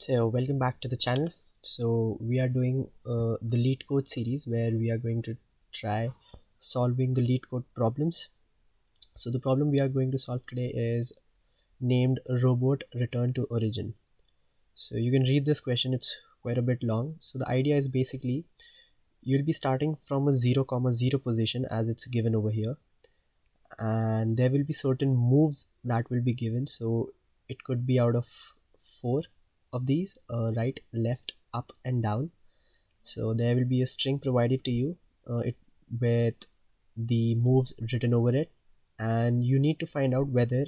So welcome back to the channel. So we are doing the LeetCode series where we are going to try solving the LeetCode problems. So the problem we are going to solve today is named robot return to origin. So you can read this question, it's quite a bit long. So the idea is basically you'll be starting from a 0,0 position as it's given over here, and there will be certain moves that will be given. So it could be out of four of these, right, left, up and down. So there will be a string provided to you, it with the moves written over it, and you need to find out whether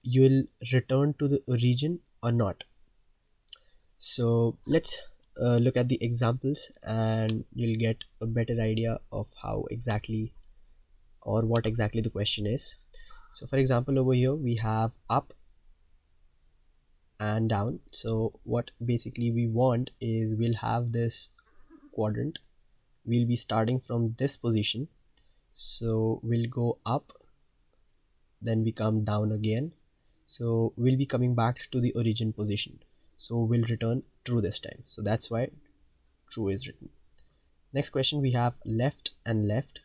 you will return to the origin or not. So let's look at the examples and you'll get a better idea of how exactly or what exactly the question is. So for example, over here we have up and down. So what basically we want is we'll have this quadrant, we'll be starting from this position, so we'll go up, then we come down again, so we'll be coming back to the origin position, so we'll return true this time, so that's why true is written. Next question, we have left and left,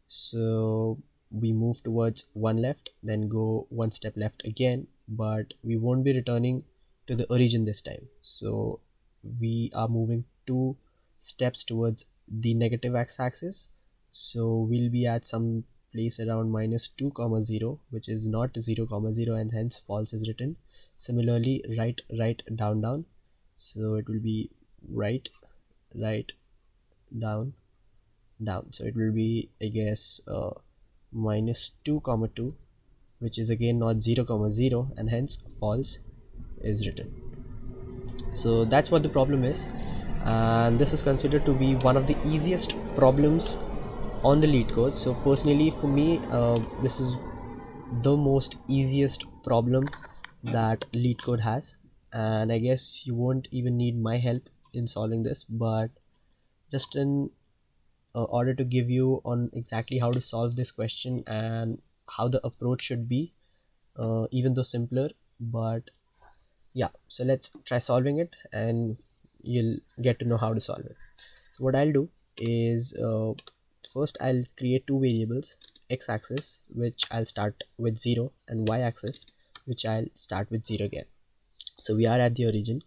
so we move towards one left, then go one step left again, but we won't be returning to the origin this time, so we are moving 2 steps towards the negative x-axis, so we'll be at some place around -2,0, which is not 0,0, and hence false is written. Similarly, right, right, down, down, so it will be right, right, down, down, so it will be, I guess, -2,2, which is again not 0,0, and hence false is written. So that's what the problem is, and this is considered to be one of the easiest problems on the LeetCode. So personally for me, this is the most easiest problem that LeetCode has, and I guess you won't even need my help in solving this, but just in order to give you on exactly how to solve this question and how the approach should be, even though simpler, but yeah, so let's try solving it and you'll get to know how to solve it. So what I'll do is, first I'll create two variables, x-axis which I'll start with 0 and y-axis which I'll start with 0 again. So we are at the origin.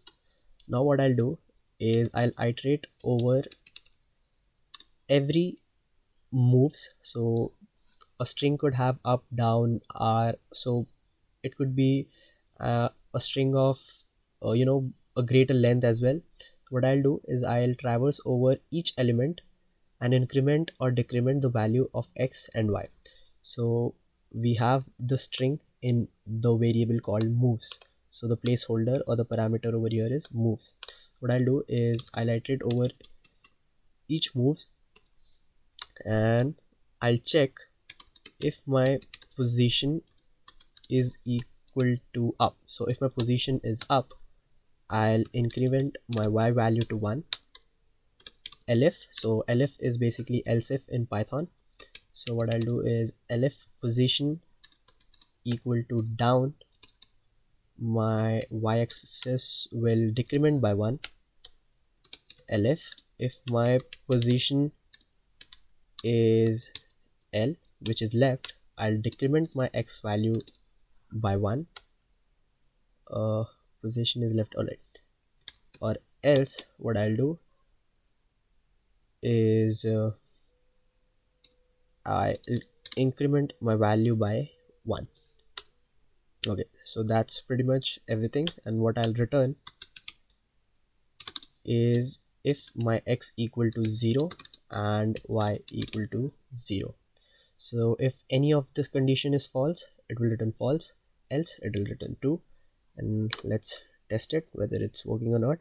Now what I'll do is I'll iterate over every moves. So a string could have up, down, r, so it could be a string of a greater length as well. So what I'll do is I'll traverse over each element and increment or decrement the value of x and y. So we have the string in the variable called moves, so the placeholder or the parameter over here is moves. What I'll do is I'll iterate over each move and I'll check if my position is equal to up. So if my position is up, I'll increment my y value to 1. elif, so elif is basically else if in Python. So what I'll do is elif position equal to down, my y-axis will decrement by 1. elif, if my position is L, which is left, I'll decrement my x value by 1. Position is left, alright. Or else what I'll do is I'll increment my value by 1. Okay, so that's pretty much everything, and what I'll return is if my x equal to 0 and y equal to 0. So if any of this condition is false, it will return false, else it will return true. And let's test it whether it's working or not.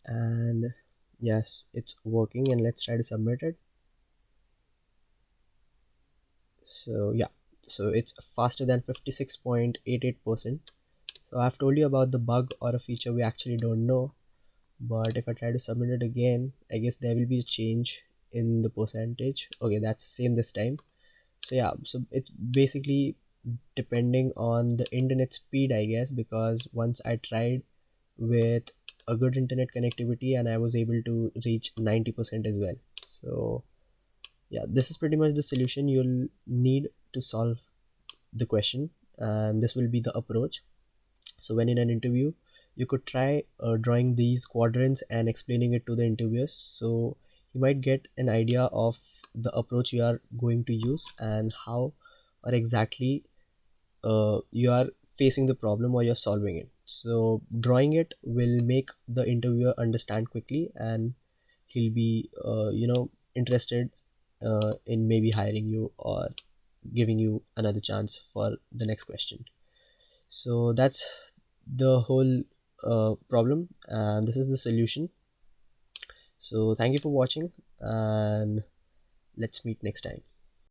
And yes, it's working, and let's try to submit it. So yeah, so it's faster than 56.88%. so I've told you about the bug or a feature we actually don't know, but if I try to submit it again, I guess there will be a change in the percentage. Okay, that's same this time. So yeah, so it's basically depending on the internet speed, I guess, because once I tried with a good internet connectivity, and I was able to reach 90% as well. So yeah, this is pretty much the solution you'll need to solve the question, and this will be the approach. So when in an interview, you could try drawing these quadrants and explaining it to the interviewers, so you might get an idea of the approach you are going to use and how or exactly you are facing the problem or you're solving it. So drawing it will make the interviewer understand quickly, and he'll be interested in maybe hiring you or giving you another chance for the next question. So that's the whole problem, and this is the solution. So thank you for watching, and let's meet next time.